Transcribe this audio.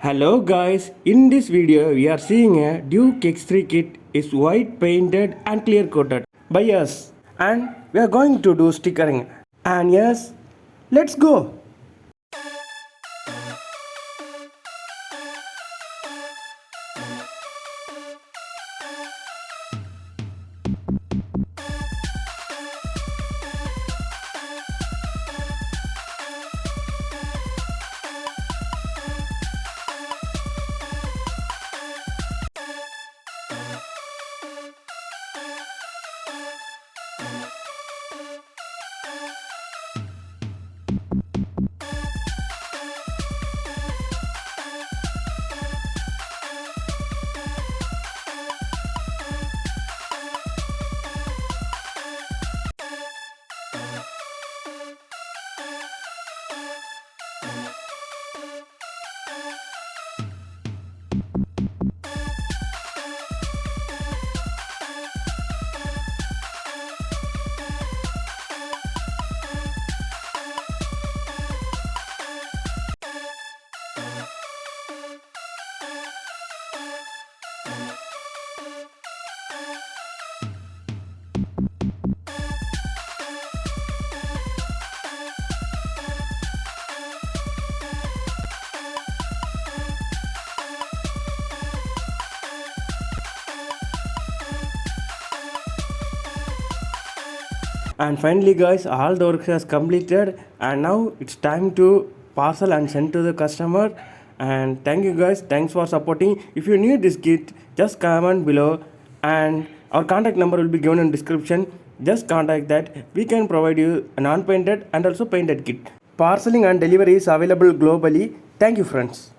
Hello guys, in this video we are seeing a Duke X3 kit is white painted and clear coated by us, and we are going to do stickering, and yes, let's go. And finally guys, all the work has completed, and now it's time to parcel and send to the customer. And thank you guys, thanks for supporting. If you need this kit, just comment below, and our contact number will be given in description. Just contact that. We can provide you a non-painted and also painted kit. Parceling and delivery is available globally. Thank you friends.